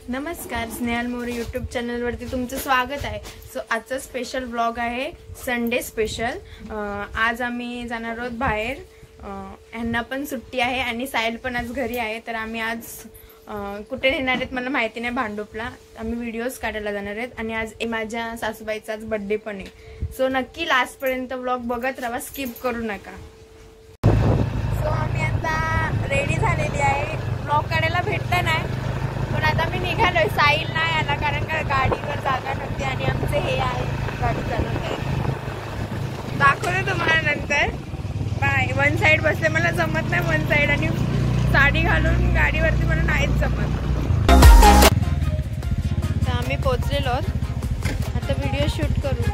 नमस्कार, स्नेहल मोरे यूट्यूब चॅनलवरती तुमचं स्वागत आहे। सो आजचा स्पेशल व्लॉग आहे, संडे स्पेशल। आज आम्ही जाणार आहोत बाहेर। यांना पण सुट्टी आहे आणि साहिल पण आज घरी आहे, तर आम्ही आज कुठे नेणार आहेत मला माहिती नाही। भांडुपला आम्ही व्हिडिओज काढायला जाणार आहेत आणि आज माझ्या सासूबाईचा आज बर्थडे पण आहे। सो नक्की लास्ट पर्यंत व्लॉग बघत राहा, स्किप करू नका। सो आम्ही आता रेडी झालेली आहे, व्लॉग काढायला भेटलं नाही पण आता मी निघालोय। साहिल नाही आला कारण का गाडीवर जागा नव्हती आणि आमचे हे आहे गाडी चालवते, दाखवते तुम्हाला नंतर। बाय। वन साइड बसले मला जमत नाही, वन साइड आणि साडी घालून गाडीवरती मला नाहीच जमत। तर आम्ही पोहोचलेलो आता व्हिडिओ शूट करू।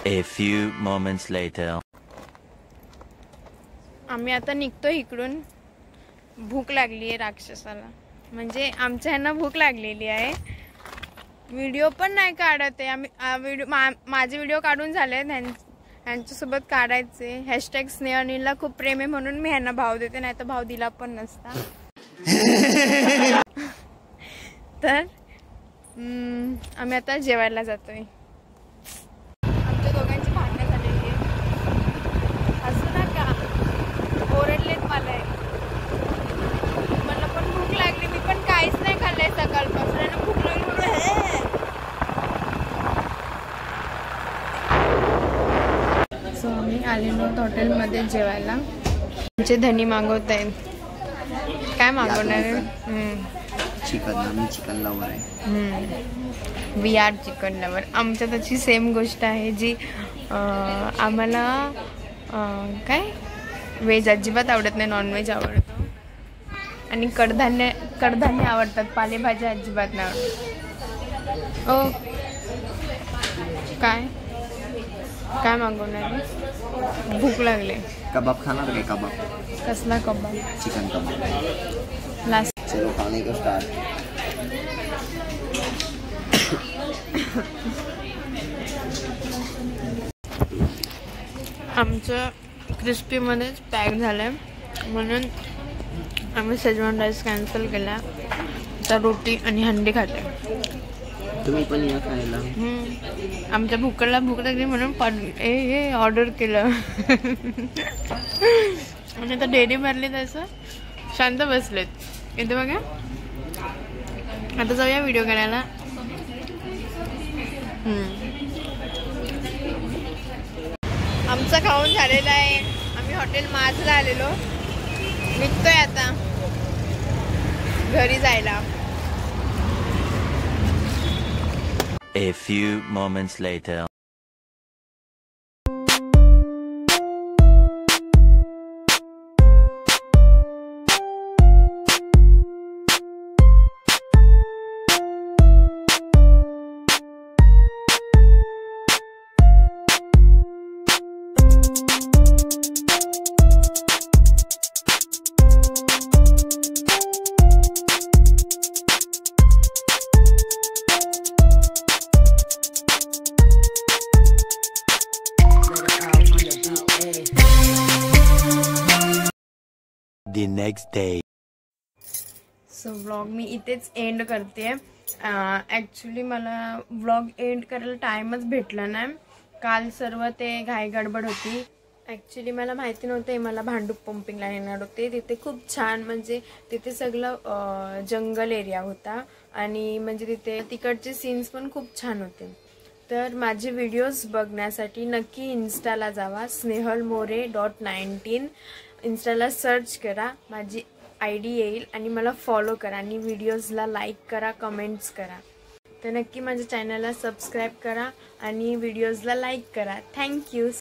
A few moments later. आम्ही आता निघतो इकडून। भूक लागली आहे राक्षसाला, म्हणजे आमच्या ह्यांना भूक लागलेली आहे। व्हिडिओ पण नाही काढत आहे आम्ही। माझे व्हिडिओ काढून झाले, ह्यांच्यासोबत काढायचे। हॅशटॅग स्नेहनीला खूप प्रेम आहे म्हणून मी ह्यांना भाव देते, नाही तर भाव दिला पण नसता। तर आम्ही आता जेवायला जातोय। आमच्या दोघांची भांडणं झालेली आहे, असं नका ओरडलेत मला। मला पण भूक लागली, मी पण काहीच नाही खाल्लंय सकाळपासून। भूक लागली सो आम्ही आलेलो हॉटेलमध्ये जेवायला। आमचे धनी मागवत आहेत, काय मागवणार आहे? चिकन। आम्ही चिकन लवर आहे। We are chicken lover. आमच्या त्याची सेम गोष्ट आहे जी आम्हाला काय व्हेज अजिबात आवडत नाही, नॉनव्हेज आवडतं आणि कडधान्य आवडतात, पालेभाज्या अजिबात नाही आवडत। ओ काय काय मागवणार? भूक लागले। कबाब खाणार काय? कबाब? कसला कबाब? चिकन कबाब। लास्ट चलो खाने को स्टार्ट। आमचं क्रिस्पीमध्येच पॅक झालंय म्हणून आम्ही शेजवान राईस कॅन्सल केला। आता रोटी आणि हंडी खाते। तुम्ही पण या खायला। आमच्या भूकला भूक लागली म्हणून हे ऑर्डर केलं आणि आता डेअरी भरली, तसं शांत बसलेत इथे बघा। आता जाऊया व्हिडिओ करायला। आमचं खाऊन झालेलं आहे, आम्ही हॉटेल माझला आलेलो, निघतोय आता घरी जायला। A few moments later. The next day. So vlog मी इथेच एंड करते। ॲक्च्युली मला व्लॉग एंड करायला टाईमच भेटला नाही, काल सर्व ते घाई गडबड होती। ॲक्च्युली मला माहिती नव्हते मला भांडूप पंपिंगला येणार होते। तिथे खूप छान, म्हणजे तिथे सगळं जंगल एरिया होता आणि म्हणजे तिथे तिकडचे सीन्स पण खूप छान होते। तर माझे व्हिडिओज बघण्यासाठी नक्की इन्स्टाला जावा, snehalmore.19 इन्स्टाला सर्च करा, माझी ID येईल आणि मला फॉलो करा आणि व्हिडिओजला लाईक करा, कमेंट्स करा। तर नक्की माझ्या चॅनलला सबस्क्राईब करा आणि व्हिडिओजला लाईक करा। थँक्यू।